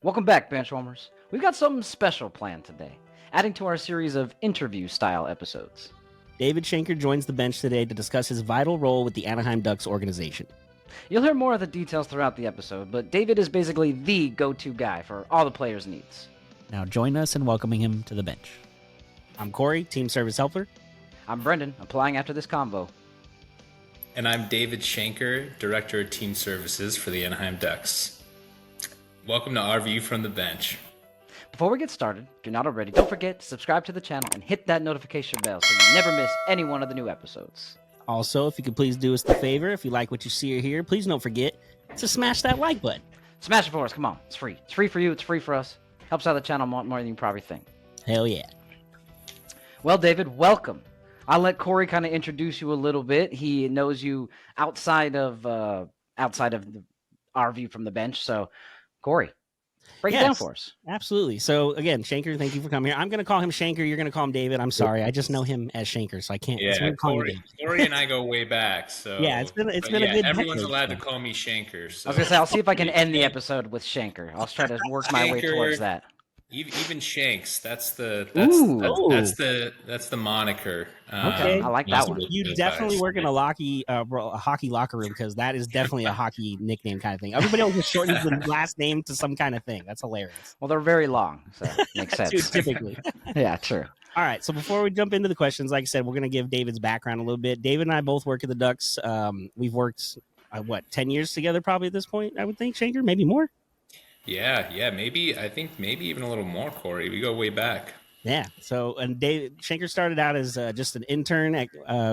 Welcome back, Benchwarmers. We've got something special planned today, adding to our series of interview-style episodes. David Schenker joins the bench today to discuss his vital role with the Anaheim Ducks organization. You'll hear more of the details throughout the episode, but David is basically the go-to guy for all the players' needs. Now join us in welcoming him to the bench. I'm Corey, Team Service Helper. I'm Brendan, applying after this convo. And I'm David Schenker, Director of Team Services for the Anaheim Ducks. Welcome to our view from the bench. Before we get started, if you're not already, don't forget to subscribe to the channel and hit that notification bell so you never miss any one of the new episodes. Also, if you could please do us the favor, if you like what you see or hear, please don't forget to smash that like button. Smash it for us, come on, it's free. It's free for you, it's free for us. Helps out the channel more than you probably think. Hell yeah. Well, David, welcome. I'll let Corey kind of introduce you a little bit. He knows you outside of our view from the bench. So, Corey, break it down for us. Absolutely. So, again, Schenker, thank you for coming here. I'm going to call him Schenker. You're going to call him David. I'm sorry. I just know him as Schenker, so I can't. Yeah, Corey and I go way back. So yeah, it's been a good. Everyone's allowed to call me Schenker. So. I was going to say, I'll see if I can end the episode with Schenker. I'll try to work my way towards that. Even Shanks, that's the moniker. Okay, I like that one. You definitely work in a hockey locker room because that is definitely a hockey nickname kind of thing. Everybody else just shortens the last name to some kind of thing. That's hilarious. Well, they're very long, so it makes sense. Typically. Yeah, true. All right, so before we jump into the questions, like I said, we're going to give David's background a little bit. David and I both work at the Ducks. We've worked, 10 years together probably at this point, I would think, Schenker, maybe more? Yeah, maybe even a little more, Corey. We go way back. Yeah. So, and Schenker started out as just an intern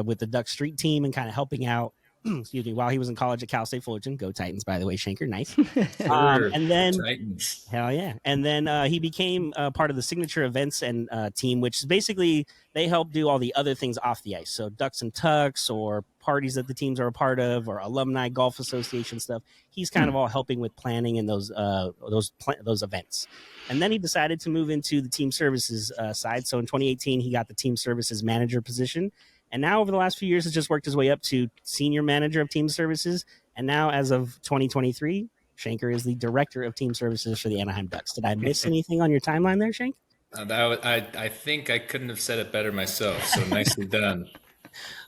with the Duck Street team and kind of helping out. Excuse me, while he was in college at Cal State Fullerton. Go Titans, by the way, Schenker. Nice. And then, Titans. Hell yeah. And then he became part of the signature events and team, which is basically they help do all the other things off the ice. So Ducks and Tucks or parties that the teams are a part of or alumni golf association stuff. He's kind of all helping with planning and those events. And then he decided to move into the team services side. So in 2018, he got the team services manager position. And now over the last few years, has just worked his way up to senior manager of team services. And now as of 2023, Schenker is the director of team services for the Anaheim Ducks. Did I miss anything on your timeline there, Schenk? I think I couldn't have said it better myself. So nicely done.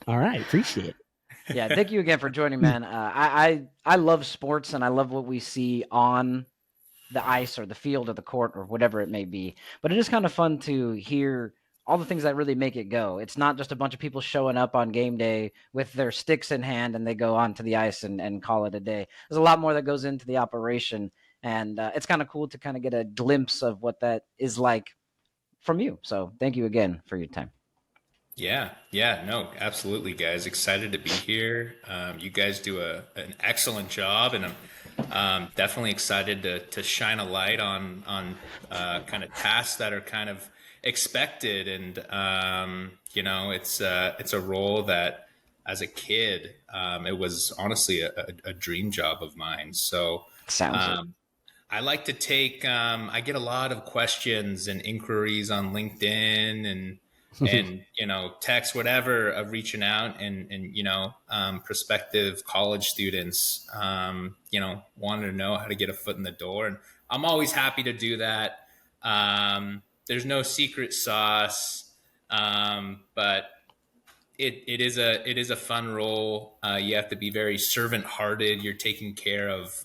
All right. Appreciate it. Yeah, thank you again for joining, man. I love sports and I love what we see on the ice or the field or the court or whatever it may be. But it is kind of fun to hear all the things that really make it go. It's not just a bunch of people showing up on game day with their sticks in hand and they go onto the ice and call it a day. There's a lot more that goes into the operation. And it's kind of cool to kind of get a glimpse of what that is like from you. So thank you again for your time. Yeah, no, absolutely, guys. Excited to be here. You guys do an excellent job, and I'm definitely excited to shine a light on kind of tasks that are kind of expected. And it's a role that as a kid, it was honestly a dream job of mine. So I like to take. I get a lot of questions and inquiries on LinkedIn and text, whatever, of reaching out and prospective college students, wanting to know how to get a foot in the door. And I'm always happy to do that. There's no secret sauce, but it is a fun role. You have to be very servant hearted. You're taking care of,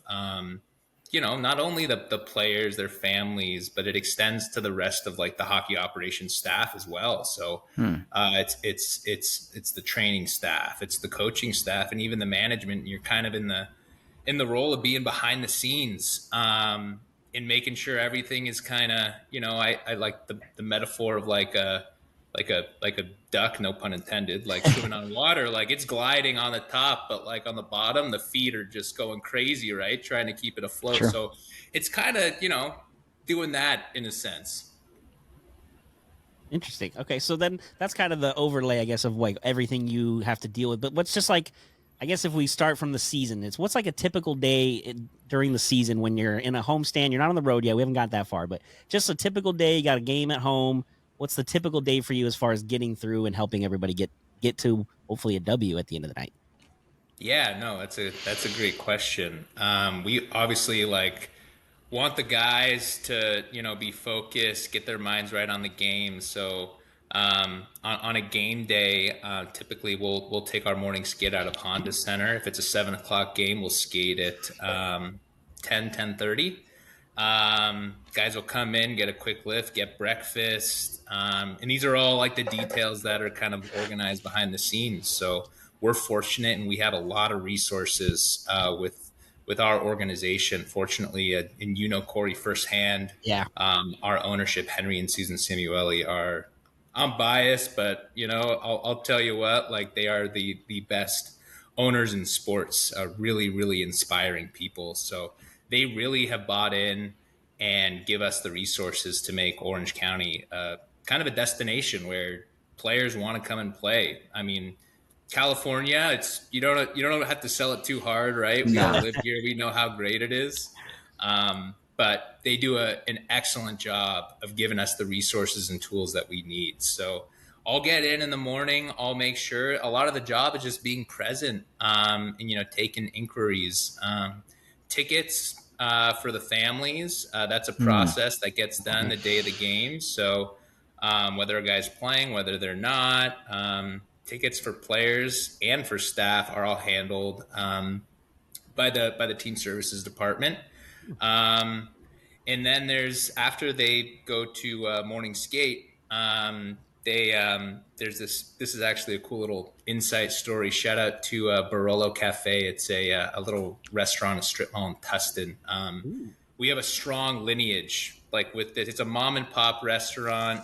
not only the players, their families, but it extends to the rest of like the hockey operations staff as well. So it's the training staff, it's the coaching staff, and even the management. You're kind of in the role of being behind the scenes, in making sure everything is kind of, I like the metaphor of like a duck, no pun intended, like swimming on water. Like it's gliding on the top, but like on the bottom, the feet are just going crazy, right? Trying to keep it afloat. Sure. So it's kind of, doing that in a sense. Interesting. Okay. So then that's kind of the overlay, I guess, of like everything you have to deal with. But what's just like, I guess if we start from the season, what's like a typical day during the season when you're in a homestand, you're not on the road yet. We haven't got that far, but just a typical day, you got a game at home. What's the typical day for you as far as getting through and helping everybody get to hopefully a W at the end of the night? Yeah, no, that's a great question. We obviously want the guys to, be focused, get their minds right on the game. So on a game day, typically we'll take our morning skate out of Honda Center. If it's a 7 o'clock game, we'll skate at 10:30. Guys will come in, get a quick lift, get breakfast, and these are all like the details that are kind of organized behind the scenes. So we're fortunate, and we have a lot of resources with our organization. Fortunately, and Corey firsthand. Yeah. Our ownership, Henry and Susan Samueli, are. I'm biased, but I'll tell you what, like they are the best owners in sports. Really, really inspiring people. So they really have bought in and give us the resources to make Orange County kind of a destination where players want to come and play. I mean, California, it's you don't have to sell it too hard, right? We all live here, we know how great it is. But they do an excellent job of giving us the resources and tools that we need. So I'll get in the morning. I'll make sure a lot of the job is just being present and taking inquiries, tickets for the families. That's a process that gets done the day of the game. So whether a guy's playing, whether they're not, tickets for players and for staff are all handled by the team services department. And then after they go to morning skate, there's this is actually a cool little insight story. Shout out to Barolo Cafe. It's a little restaurant, a strip mall in Tustin. We have a strong lineage, like with this. It's a mom and pop restaurant.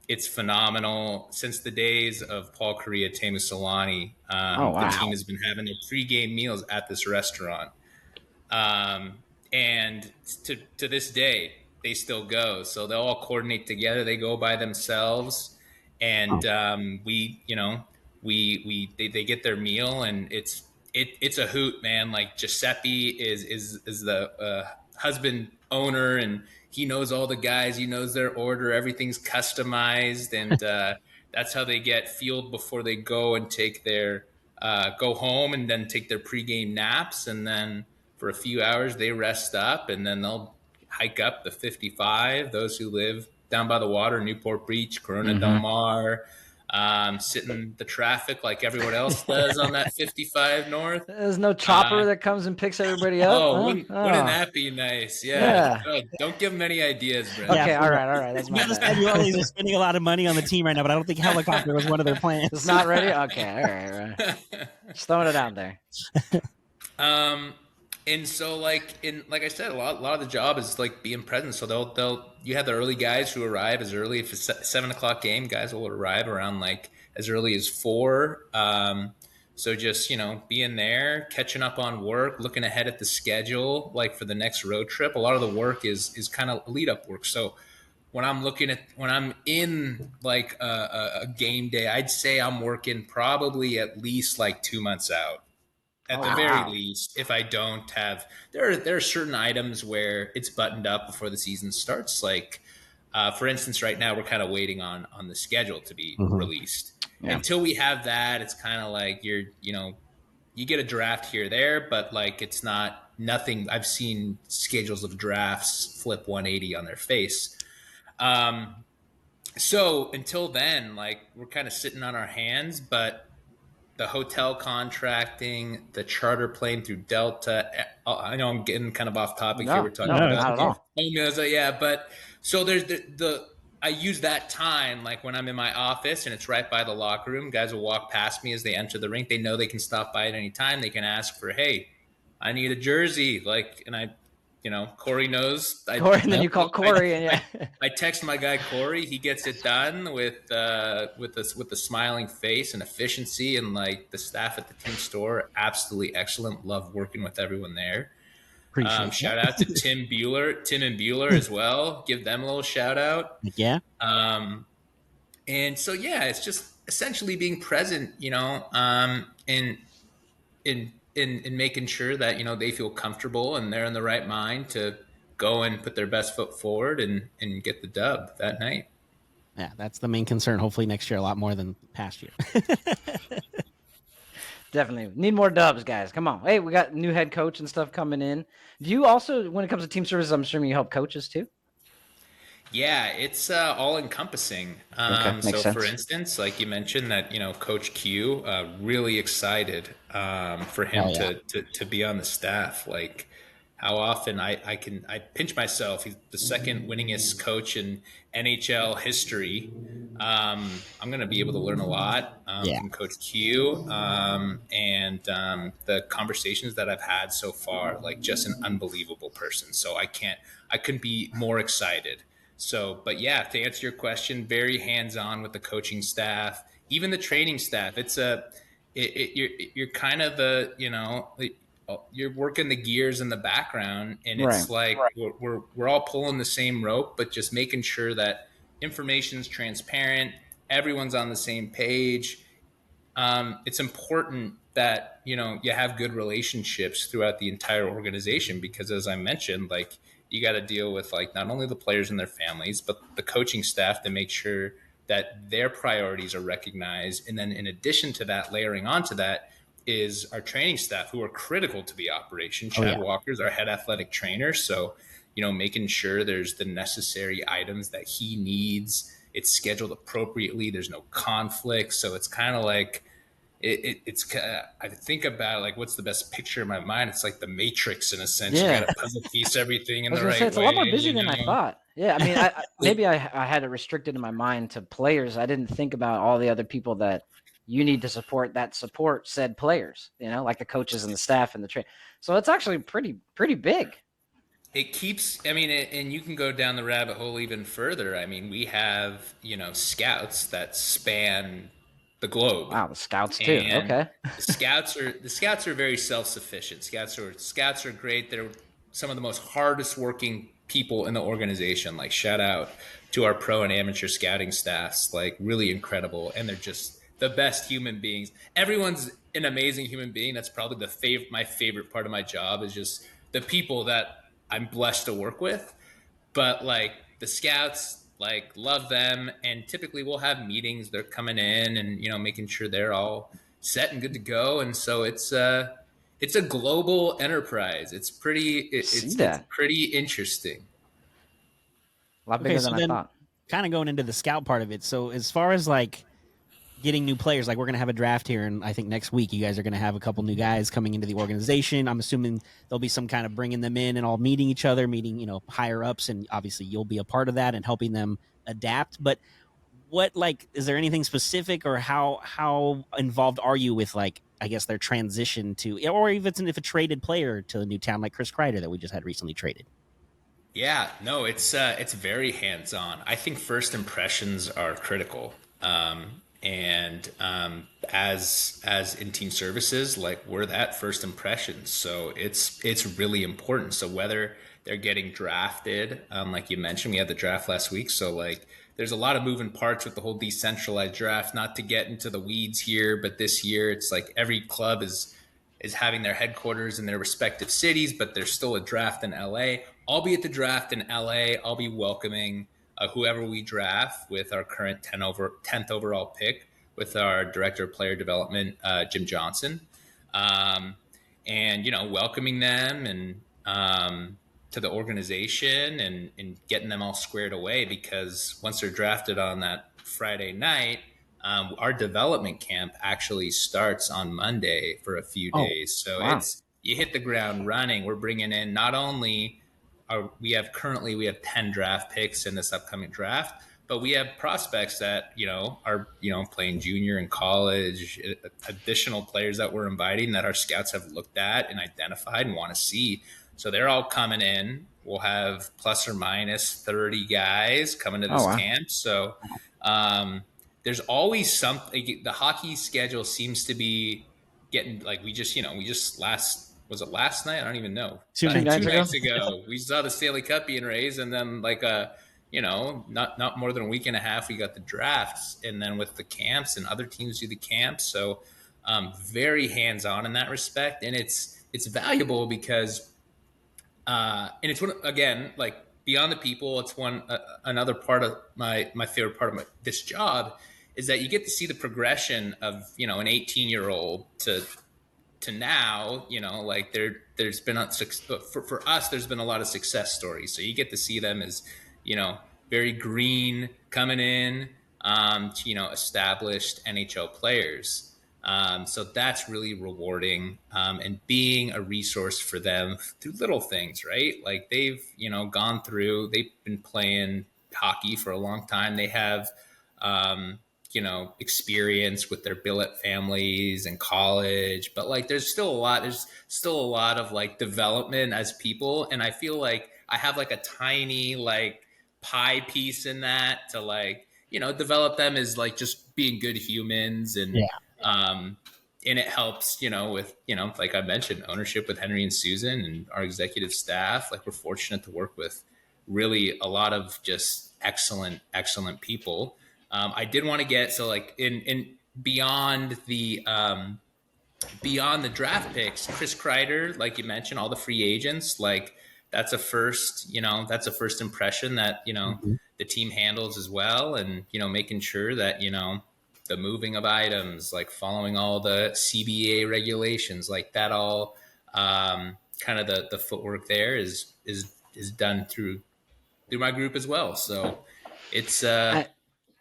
It's phenomenal. Since the days of Paul Correa, Teemu Solani, the team has been having their pregame meals at this restaurant. And to this day, they still go. So they'll all coordinate together. They go by themselves, and they get their meal, and it's a hoot, man. Like Giuseppe is the husband owner, and he knows all the guys. He knows their order. Everything's customized, and that's how they get fueled before they go and take their go home, and then take their pregame naps, and then for a few hours they rest up, and then they'll hike up the 55. Those who live down by the water, Newport Beach, Corona Del Mar, sit in the traffic like everyone else does on that 55 north. There's no chopper that comes and picks everybody up. Wouldn't that be nice? Yeah. Don't give them any ideas, Brent. Okay, all right. That's my bad. They're spending a lot of money on the team right now, but I don't think helicopter was one of their plans. It's not ready. Okay, all right. Just throwing it out there. And so, like I said, a lot of the job is like being present. So you have the early guys who arrive as early. If it's a 7 o'clock game, guys will arrive around like as early as 4. So just being there, catching up on work, looking ahead at the schedule, like for the next road trip. A lot of the work is kind of lead up work. So when I'm in like a game day, I'd say I'm working probably at least like 2 months out. At the very least, if I don't have, there are certain items where it's buttoned up before the season starts. Like, for instance, right now we're kind of waiting on the schedule to be released. Yeah. Until we have that, it's kind of like you get a draft here or there, but like it's nothing. I've seen schedules of drafts flip 180 on their face. So until then, like we're kind of sitting on our hands, but the hotel contracting, the charter plane through Delta. I know I'm getting kind of off topic here. We're talking about not yeah, but so there's I use that time like when I'm in my office and it's right by the locker room. Guys will walk past me as they enter the rink. They know they can stop by at any time. They can ask for, hey, I need a jersey. Like, and I. Corey knows. Corey, and then you call Corey, and I text my guy Corey. He gets it done with a smiling face and efficiency, and like the staff at the team store, absolutely excellent. Love working with everyone there. Shout out to Tim and Bueller as well. Give them a little shout out. Yeah. And so it's just essentially being present, in making sure that they feel comfortable and they're in the right mind to go and put their best foot forward and get the dub that night. Yeah, that's the main concern. Hopefully next year a lot more than past year. Definitely need more dubs, guys. Come on. Hey, we got new head coach and stuff coming in. Do you also, when it comes to team services, I'm assuming you help coaches too? Yeah, it's all encompassing. Okay, makes So, for sense. instance, like you mentioned, that Coach Q, really excited for him Oh yeah. to be on the staff. Like, how often I pinch myself. He's the second winningest coach in NHL history. I'm going to be able to learn a lot Yeah. from Coach Q, and the conversations that I've had so far. Like, just an unbelievable person. So I couldn't be more excited. So, but yeah, to answer your question, very hands-on with the coaching staff, even the training staff. You're kind of you're working the gears in the background, and Right. it's like we're all pulling the same rope, but just making sure that information's transparent, everyone's on the same page. It's important that you have good relationships throughout the entire organization, because, as I mentioned, like, you got to deal with, like, not only the players and their families, but the coaching staff, to make sure that their priorities are recognized. And then, in addition to that, layering onto that is our training staff, who are critical to the operation. Oh Chad yeah. Walker's our head athletic trainer, so making sure there's the necessary items that he needs. It's scheduled appropriately. There's no conflict. So it's kind of like I think about, like, what's the best picture in my mind? It's like the Matrix, in a sense. You got Yeah. to puzzle piece everything I in was the gonna say right it's a way. lot more busy than I thought. Yeah, I mean, maybe I had it restricted in my mind to players. I didn't think about all the other people that you need to support that support said players. Like the coaches and the staff and the train. So it's actually pretty big. It keeps, I mean, and you can go down the rabbit hole even further. I mean, we have, scouts that span the globe. Wow, the scouts too. And Okay. the scouts are very self-sufficient. Scouts are great. They're some of the most hardest working people in the organization. Like, shout out to our pro and amateur scouting staffs, like, really incredible. And they're just the best human beings. Everyone's an amazing human being. That's probably my favorite part of my job, is just the people that I'm blessed to work with. But, like, the scouts, like, love them, and typically we'll have meetings. They're coming in and making sure they're all set and good to go. And so it's a global enterprise. It's See it's that. pretty interesting. A lot Okay, bigger so than I then thought. kind of going into the scout part of it. So as far as like getting new players, like we're gonna have a draft here, and I think next week you guys are gonna have a couple new guys coming into the organization. I'm assuming there'll be some kind of bringing them in and all meeting each other, meeting higher ups, and obviously you'll be a part of that and helping them adapt. But what, like, is there anything specific, or how involved are you with, like, I guess their transition to, or even if a traded player to a new town like Chris Kreider that we just had recently traded? Yeah, no, it's very hands on. I think first impressions are critical, and as in team services, like, we're that first impression, so it's really important. So whether they're getting drafted, like you mentioned, we had the draft last week, so, like, there's a lot of moving parts with the whole decentralized draft. Not to get into the weeds here, but this year it's like every club is having their headquarters in their respective cities, but there's still a draft in LA. I'll be at the draft in LA. I'll be welcoming whoever we draft with our current 10th overall pick, with our director of player development, Jim Johnson, um, and welcoming them, and to the organization, and getting them all squared away, because once they're drafted on that Friday night, our development camp actually starts on Monday for a few Oh, days. So Wow. you hit the ground running. We're bringing in, not only we have 10 draft picks in this upcoming draft, but we have prospects that are playing junior in college, additional players that we're inviting that our scouts have looked at and identified and want to see. So they're all coming in. We'll have plus or minus 30 guys coming to Oh this wow. camp. So um, there's always something. The hockey schedule seems to be getting, like, we just last night? I don't even know. 2 nights nights Two ago? nights ago, we saw the Stanley Cup being raised, and then, like, not more than a week and a half, we got the drafts, and then with the camps, and other teams do the camps. So very hands on in that respect, and it's valuable, because and it's again, like, beyond the people, it's another part of my favorite part of this job, is that you get to see the progression of an 18-year-old to to now, like there's been for us, there's been a lot of success stories. So you get to see them as, very green coming in, to, established NHL players. So that's really rewarding, and being a resource for them through little things, right? Like they've, they've been playing hockey for a long time. They have, experience with their billet families and college, but like there's still a lot of like development as people. And I feel like I have like a tiny like pie piece in that to like, develop them as like just being good humans. And Yeah. and it helps, with, like I mentioned, ownership with Henry and Susan and our executive staff. Like we're fortunate to work with really a lot of just excellent people. I did want to get, so like in beyond the draft picks, Chris Kreider, like you mentioned, all the free agents, like that's a first, that's a first impression that, Mhm. the team handles as well. And, making sure that, the moving of items, like following all the CBA regulations, like that all, kind of the footwork there is done through my group as well. So it's, I,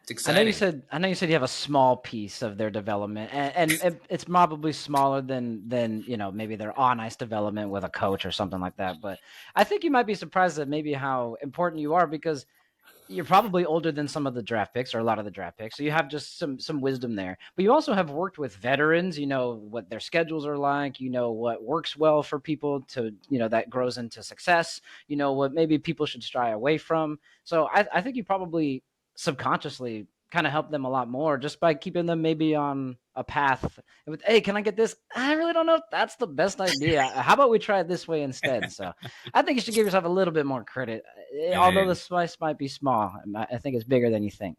it's exciting. I know you said you have a small piece of their development, and it's probably smaller than maybe their on ice development with a coach or something like that. But I think you might be surprised at maybe how important you are, because you're probably older than some of the draft picks, or a lot of the draft picks. So you have just some wisdom there. But you also have worked with veterans. You know what their schedules are like. You know what works well for people to, that grows into success. You know what maybe people should stray away from. So I think you probably subconsciously kind of help them a lot more just by keeping them maybe on a path with, hey, can I get this? I really don't know if that's the best idea. How about we try it this way instead? So I think you should give yourself a little bit more credit. Although the Hey, slice might be small, I think it's bigger than you think.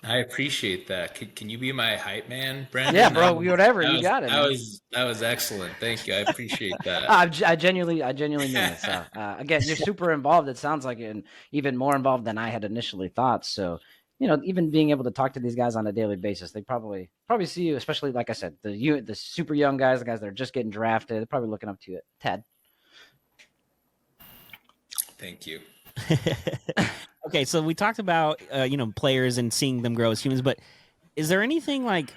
I appreciate that. Can you be my hype man, Yeah, Brendan? bro, whatever. You got it, man. That was excellent. Thank you. I appreciate that. I genuinely mean it. So again, you're super involved. It sounds like, and even more involved than I had initially thought. So, even being able to talk to these guys on a daily basis, they probably see you, especially like I said, the super young guys, the guys that are just getting drafted. They're probably looking up to you, Ted. Thank you. Okay, so we talked about players and seeing them grow as humans, but is there anything like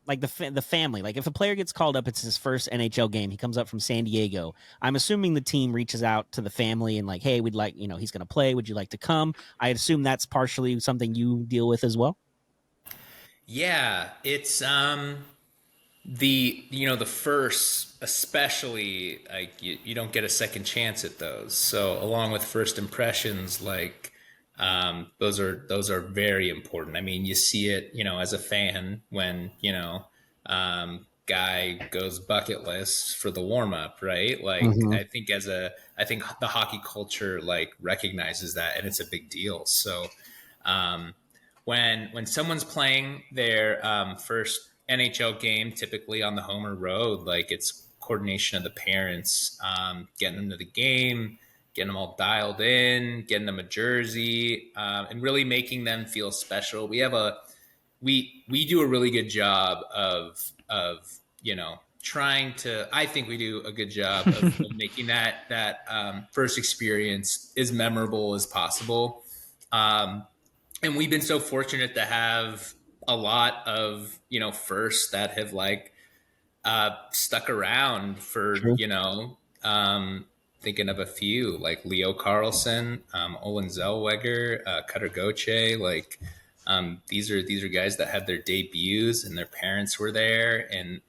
the family? Like if a player gets called up, it's his first NHL game. He comes up from San Diego. I'm assuming the team reaches out to the family and like, hey, we'd like, he's going to play. Would you like to come? I assume that's partially something you deal with as well. Yeah, it's the first, especially, like you don't get a second chance at those. So along with first impressions, like those are very important. I mean, you see it, as a fan when, guy goes bucketless for the warm up, right? Like Mm-hmm. I think the hockey culture like recognizes that, and it's a big deal. So um, when someone's playing their first NHL game, typically on the home or road, like it's coordination of the parents, getting them to the game, getting them all dialed in, getting them a jersey, and really making them feel special. We do a really good job of trying to. I think we do a good job of making that first experience as memorable as possible. And we've been so fortunate to have a lot of firsts that have like stuck around for True. thinking of a few like Leo Carlson, Olin Zellweger, Cutter Goche. Like these are guys that had their debuts and their parents were there. And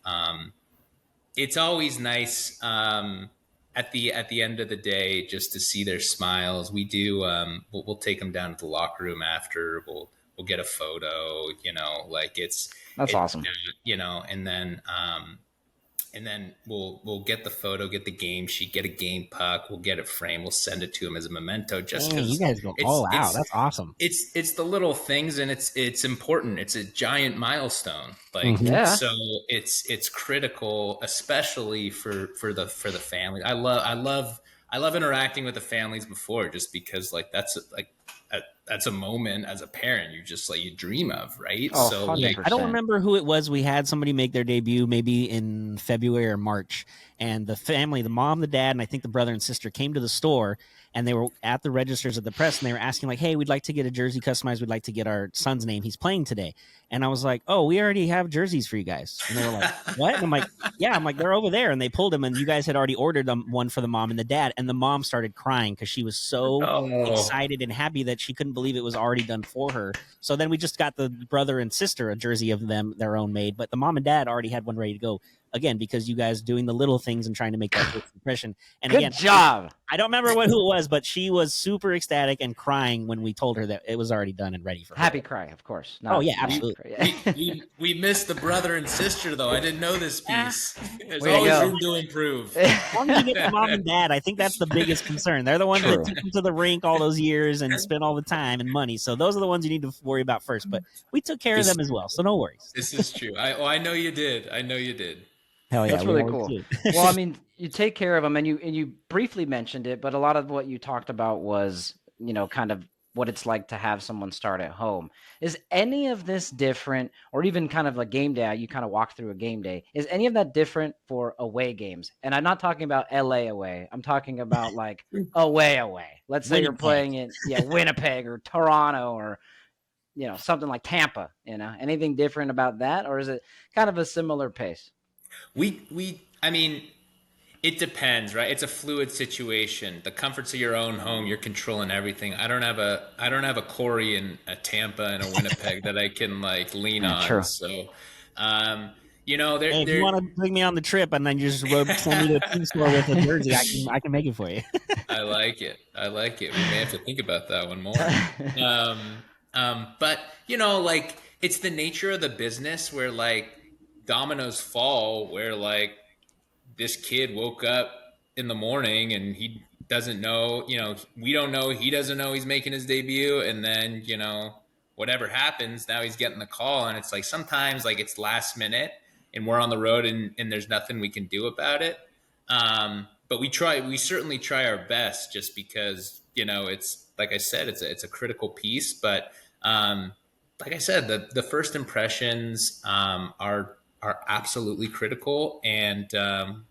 it's always nice, at the end of the day, just to see their smiles. We do, we'll take them down to the locker room after. We'll get a photo. Like That's awesome. and then we'll get the photo, get the game sheet, get a game puck. We'll get it framed. We'll send it to him as a memento, just Dang, you because guys go it's all out. That's awesome. it's the little things, and it's important. It's a giant milestone. Like Mm-hmm. Yeah, so, it's critical, especially for the family. I love interacting with the families before, just because like that's like that's a moment as a parent you just like you dream of, right? Oh, So Yeah, like, I don't 100%. remember who it was. We had somebody make their debut maybe in February or March, and the family, the mom, the dad, and I think the brother and sister came to the store, and they were at the registers at the press, and they were asking like, "Hey, we'd like to get a jersey customized. We'd like to get our son's name. He's playing today." And I was like, "Oh, we already have jerseys for you guys." And they were like, "What?" And I'm like, "Yeah." I'm like, "They're over there." And they pulled them, and you guys had already ordered them one for the mom and the dad, and the mom started crying because she was so oh, excited and happy that she couldn't believe it was already done for her. So then we just got the brother and sister a jersey of them, their own made, but the mom and dad already had one ready to go. Again, because you guys doing the little things and trying to make that first impression. And Good again, job. I don't remember who it was, but she was super ecstatic and crying when we told her that it was already done and ready for her. Happy cry, of course. Oh, yeah, not absolutely. cry. we missed the brother and sister though. I didn't know this piece. There's Way to always go. room to improve. As long as you get the mom and dad, I think that's the biggest concern. They're the ones True. that took them to the rink all those years and spent all the time and money. So those are the ones you need to worry about first. But we took care of them as well, so no worries. This is true. I know you did. I know you did. Hell yeah, That's we really always cool. do. Well, I mean, you take care of them, and you briefly mentioned it, but a lot of what you talked about was, kind of what it's like to have someone start at home. Is any of this different, or even kind of a game day? You kind of walk through a game day. Is any of that different for away games? And I'm not talking about LA away. I'm talking about like away. Let's say you're Winnipeg. playing in Winnipeg or Toronto or something like Tampa. Anything different about that, or is it kind of a similar pace? I mean, it depends, right? It's a fluid situation. The comforts of your own home, you're controlling everything. I don't have a Corey and a Tampa and a Winnipeg that I can like lean Yeah, on. true. So, Hey, if you want to bring me on the trip and then you just send me to a team store with a jersey, I can make it for you. I like it. I like it. We may have to think about that one more. But like it's the nature of the business where like dominoes fall, where like this kid woke up in the morning and he doesn't know, we don't know, he doesn't know he's making his debut. And then, whatever happens, now he's getting the call. And it's like sometimes like it's last minute and we're on the road and there's nothing we can do about it. But we certainly try our best just because, it's like I said, it's a critical piece. But like I said, the first impressions are absolutely critical, and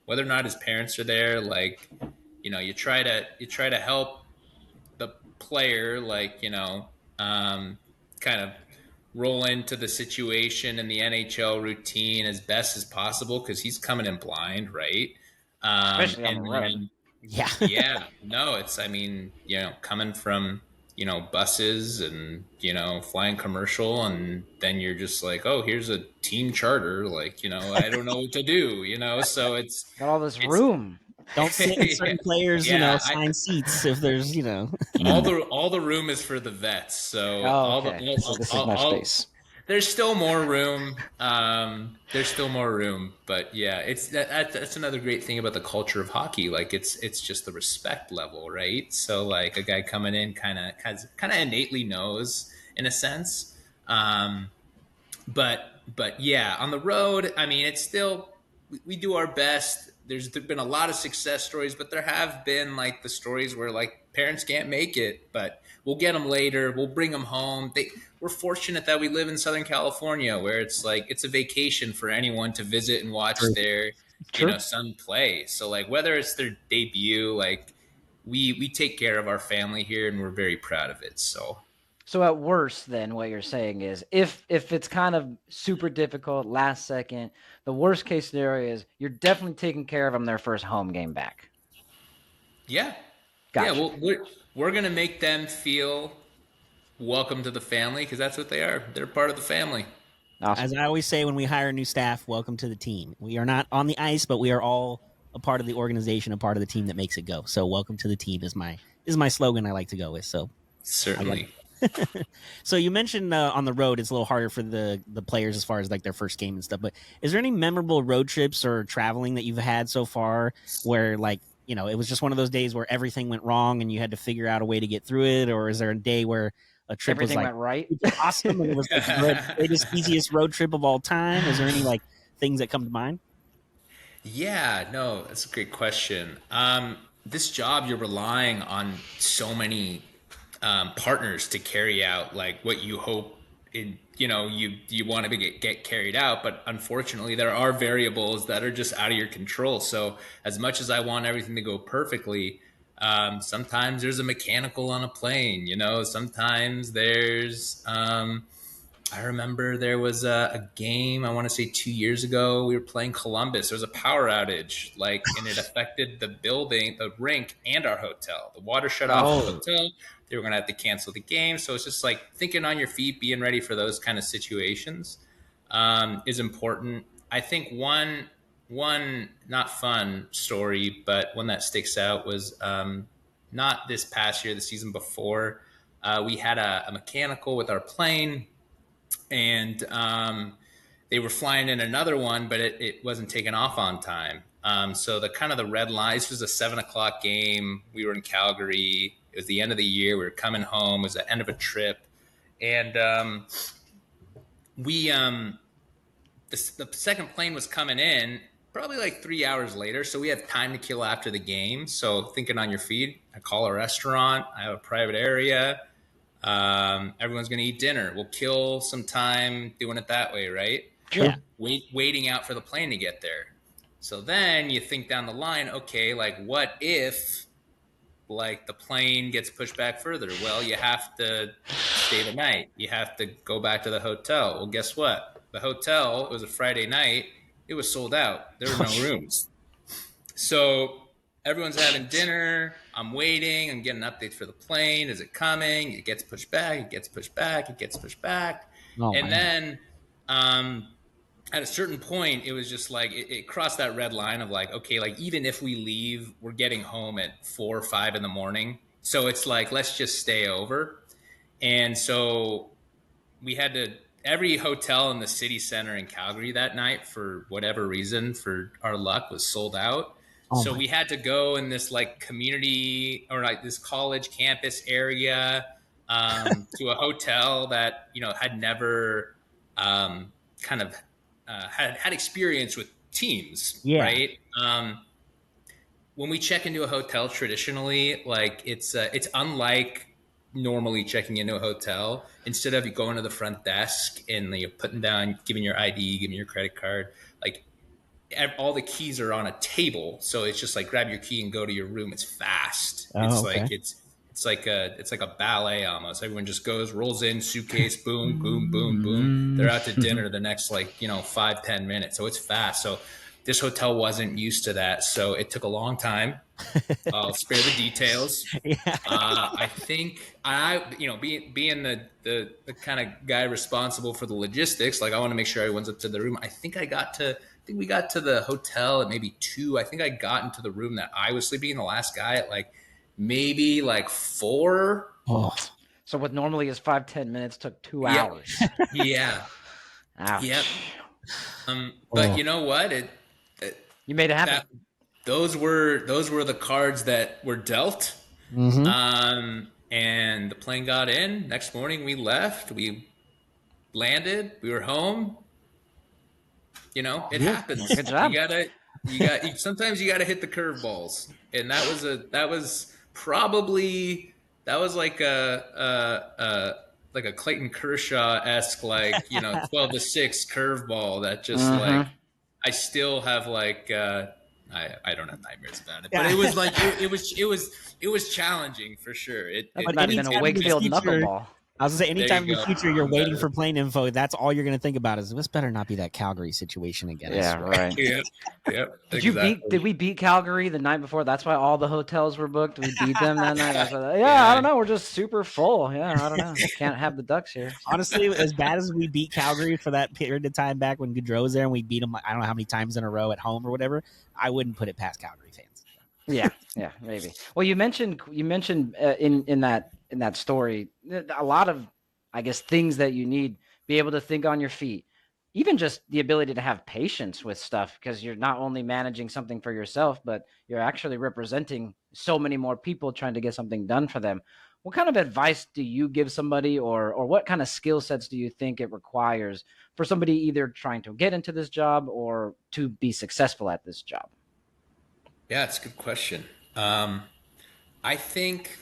whether or not his parents are there, like you try to help the player, like kind of roll into the situation and the NHL routine as best as possible because he's coming in blind, right? Especially on the And road. then Yeah. yeah, no, it's I mean, coming from buses and flying commercial, and then you're just like, oh, here's a team charter, like I don't know what to do, so Got all this it's room. Don't sit in certain players, yeah, assigned seats if there's, all the room is for the vets, so Oh, all okay. the So this is my space. there's still more room. There's still more room, but yeah, that's another great thing about the culture of hockey. Like it's just the respect level, right? So like a guy coming in kind of innately knows in a sense. But yeah, on the road, I mean, it's still we do our best. There's been a lot of success stories, but there have been like the stories where like parents can't make it, but we'll get them later. We'll bring them home. We're fortunate that we live in Southern California, where it's like it's a vacation for anyone to visit and watch True. their True. son play. So like whether it's their debut, like we take care of our family here, and we're very proud of it. So at worst, then what you're saying is, if it's kind of super difficult, last second, the worst case scenario is you're definitely taking care of them their first home game back. Yeah. Gotcha. Yeah, well, we're gonna make them feel welcome to the family because that's what they are. They're part of the family. Awesome. As I always say when we hire new staff, welcome to the team. We are not on the ice, but we are all a part of the organization, a part of the team that makes it go. So welcome to the team is my slogan I like to go with. So Certainly. So you mentioned on the road it's a little harder for the players as far as like their first game and stuff. But is there any memorable road trips or traveling that you've had so far where like it was just one of those days where everything went wrong and you had to figure out a way to get through it, or is there a day where a trip Everything was like went right. awesome and it was like the greatest, easiest road trip of all time? Is there any like things that come to mind? Yeah, no, that's a great question. This job, you're relying on so many partners to carry out like what you hope you want to get carried out, but unfortunately there are variables that are just out of your control. So as much as I want everything to go perfectly, sometimes there's a mechanical on a plane, sometimes there's I remember there was a game, I want to say 2 years ago, we were playing Columbus. There was a power outage, and it affected the building, the rink, and our hotel. The water shut off the Oh, hotel. They were going to have to cancel the game. So it's just like thinking on your feet, being ready for those kind of situations is important. I think one not fun story, but one that sticks out was not this past year, the season before. We had a mechanical with our plane, and they were flying in another one, but it wasn't taking off on time. So the red line. This was a 7 o'clock game. We were in Calgary. It was the end of the year. We were coming home. It was the end of a trip, and we the second plane was coming in probably like 3 hours later. So we have time to kill after the game. So thinking on your feet, I call a restaurant. I have a private area. Everyone's going to eat dinner. We'll kill some time doing it that way, right? Sure. yeah. Waiting out for the plane to get there. So then you think down the line, okay, like what if like the plane gets pushed back further? Well, you have to stay the night. You have to go back to the hotel. Well, guess what? The hotel, it was a Friday night. It was sold out. There were no rooms. So everyone's having dinner. I'm waiting. I'm getting updates for the plane. Is it coming? It gets pushed back. It gets pushed back. It gets pushed back. Oh, And man. then at a certain point, it was just like it crossed that red line of like, okay, like even if we leave, we're getting home at 4 or 5 in the morning. So it's like, let's just stay over. And so we had to, every hotel in the city center in Calgary that night, for whatever reason, for our luck, was sold out. Oh So my. we had to go in this like community or like this college campus area to a hotel that, had never kind of had experience with teams, Yeah. right? When we check into a hotel traditionally, like it's unlike normally checking into a hotel. Instead of you going to the front desk and you're putting down, giving your ID, giving your credit card, like all the keys are on a table. So it's just like grab your key and go to your room. It's fast. Oh, okay. It's like a ballet almost. Everyone just goes, rolls in, suitcase, boom, boom, boom, boom. They're out to dinner the next 5-10 minutes. So it's fast. So this hotel wasn't used to that. So it took a long time. I'll spare the details. Yeah. I think being the kind of guy responsible for the logistics, like I want to make sure everyone's up to the room. I think we got to the hotel at maybe 2. I think I got into the room that I was sleeping in, the last guy, at like maybe like 4. Oh. So what normally is 5-10 minutes took 2 Yeah. hours. Yeah. Ouch. Yep. But Oh. you know what? You made it happen. Those were the cards that were dealt. Mm-hmm. And the plane got in. Next morning we left. We landed. We were home. It happens. Good job. Sometimes you gotta hit the curveballs. And that was probably like a Clayton Kershaw-esque 12-6 curveball that just like I still have I don't have nightmares about it, but it was like it was challenging for sure. That might have been a Wakefield knuckleball. I was gonna say, anytime in you the go. future you're I'm waiting better. for plane info, that's all you're gonna think about is this better not be that Calgary situation again. I Yeah, swear. right. Yep. Did we beat Calgary the night before? That's why all the hotels were booked. We beat them that night. That's why, I don't know. We're just super full. Yeah, I don't know. Can't have the Ducks here. Honestly, as bad as we beat Calgary for that period of time back when Gaudreau was there and we beat them, I don't know how many times in a row at home or whatever, I wouldn't put it past Calgary fans. Yeah, maybe. Well, you mentioned in that story a lot of, I guess, things that you need, be able to think on your feet, even just the ability to have patience with stuff, because you're not only managing something for yourself, but you're actually representing so many more people trying to get something done for them. What kind of advice do you give somebody, or what kind of skill sets do you think it requires for somebody either trying to get into this job or to be successful at this job? Yeah, it's a good question. I think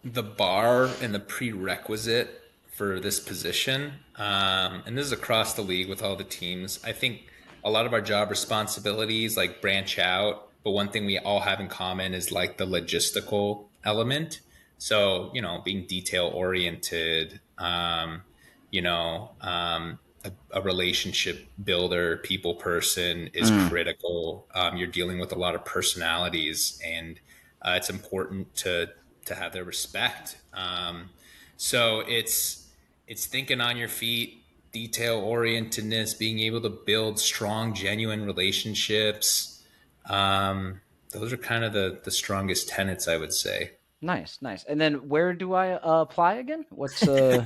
the bar and the prerequisite for this position, and this is across the league with all the teams. I think a lot of our job responsibilities like branch out, but one thing we all have in common is like the logistical element. So, being detail oriented, a relationship builder, people person is critical. You're dealing with a lot of personalities, and it's important to have their respect. So it's thinking on your feet, detail orientedness, being able to build strong, genuine relationships. Those are kind of the strongest tenets, I would say. Nice. And then where do I apply again? What's the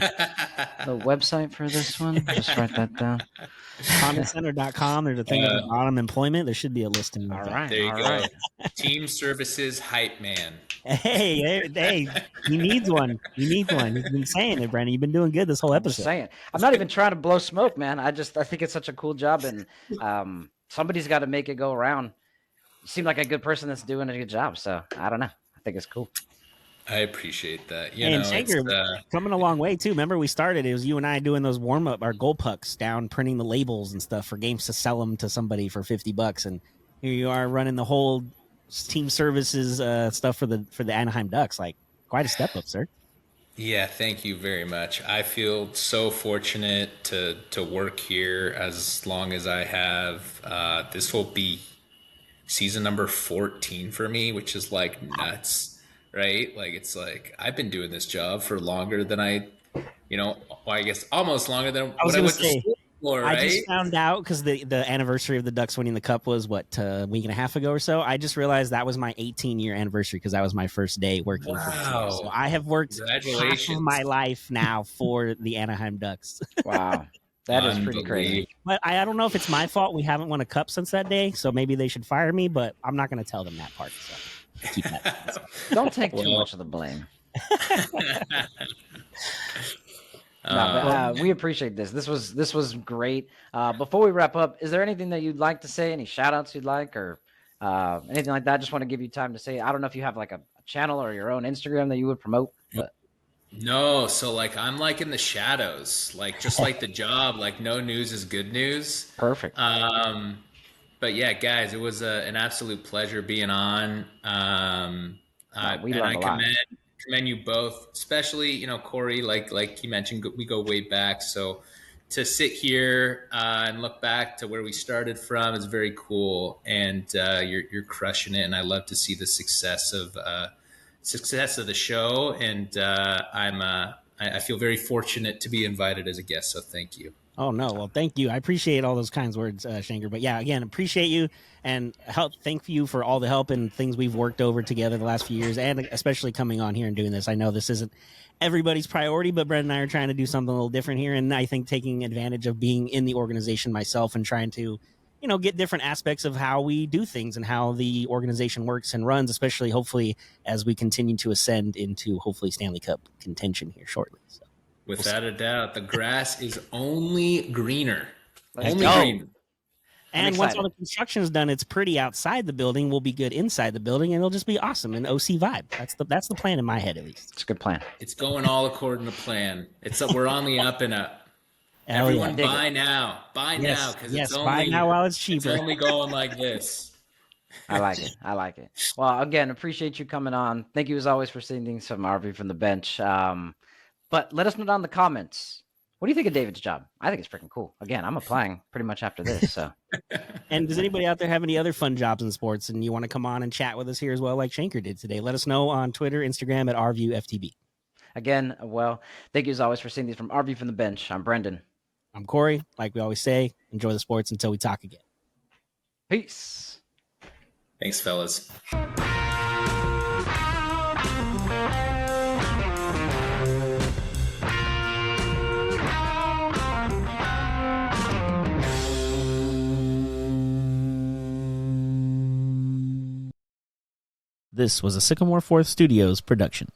website for this one? Just write that down. CommonCenter.com. There's a thing at the bottom, employment. There should be a listing. All right. There you go. Team Services Hype Man. Hey, he needs one. You've been saying it, Brandon. You've been doing good this whole episode. I'm not even trying to blow smoke, man. I think it's such a cool job, and somebody's got to make it go around. You seem like a good person that's doing a good job, so I don't know. I think it's cool. I appreciate that. And Schenker, coming a long way too. Remember, we started. It was you and I doing those warm up, our goal pucks down, printing the labels and stuff for games to sell them to somebody for $50, and here you are running the whole team services stuff for the Anaheim Ducks. Like, quite a step up, sir. Yeah, thank you very much. I feel so fortunate to work here as long as I have. This will be season number 14 for me, which is like nuts. Right? Like, it's like I've been doing this job for longer than I guess almost longer than I was what I going went to say. to school for, right? I just found out because the anniversary of the Ducks winning the Cup was a week and a half ago or so. I just realized that was my 18-year anniversary because that was my first day working for the team. So I have worked half of my life now for the Anaheim Ducks. Wow. That is pretty crazy. But I don't know if it's my fault. We haven't won a cup since that day, so maybe they should fire me, but I'm not going to tell them that part. So. Keep that. Don't take too much of the blame. We appreciate this. This was great. Before we wrap up, is there anything that you'd like to say? Any shout outs you'd like, or anything like that? I just want to give you time to say. I don't know if you have like a channel or your own Instagram that you would promote. But no, so like I'm like in the shadows, like just like the job, like no news is good news. Perfect. But yeah, guys, it was an absolute pleasure being on. We learned a lot. Commend you both, especially Corey. Like you mentioned, we go way back. So to sit here and look back to where we started from is very cool, and you're crushing it. And I love to see the success of the show. And I feel very fortunate to be invited as a guest. So thank you. Oh, no. Well, thank you. I appreciate all those kind words, Schenker. But yeah, again, appreciate you and thank you for all the help and things we've worked over together the last few years, and especially coming on here and doing this. I know this isn't everybody's priority, but Brent and I are trying to do something a little different here. And I think taking advantage of being in the organization myself and trying to, get different aspects of how we do things and how the organization works and runs, especially hopefully as we continue to ascend into hopefully Stanley Cup contention here shortly. So. Without a doubt, the grass is only greener. Greener. And once all the construction is done, it's pretty outside the building. We'll be good inside the building, and it'll just be awesome. An OC vibe. That's the plan in my head, at least. It's a good plan. It's going all according to plan. We're on the up and up. Everyone, buy now, because it's only buy now while it's cheaper. It's only going like this. I like it. Well, again, appreciate you coming on. Thank you as always for sending some RV from the bench. But let us know down in the comments. What do you think of David's job? I think it's freaking cool. Again, I'm applying pretty much after this. So, and does anybody out there have any other fun jobs in sports and you want to come on and chat with us here as well, like Schenker did today? Let us know on Twitter, Instagram at RViewFTB. Again, well, thank you as always for seeing these from RV from the bench. I'm Brendan. I'm Corey. Like we always say, enjoy the sports until we talk again. Peace. Thanks, fellas. This was a Sycamore Fourth Studios production.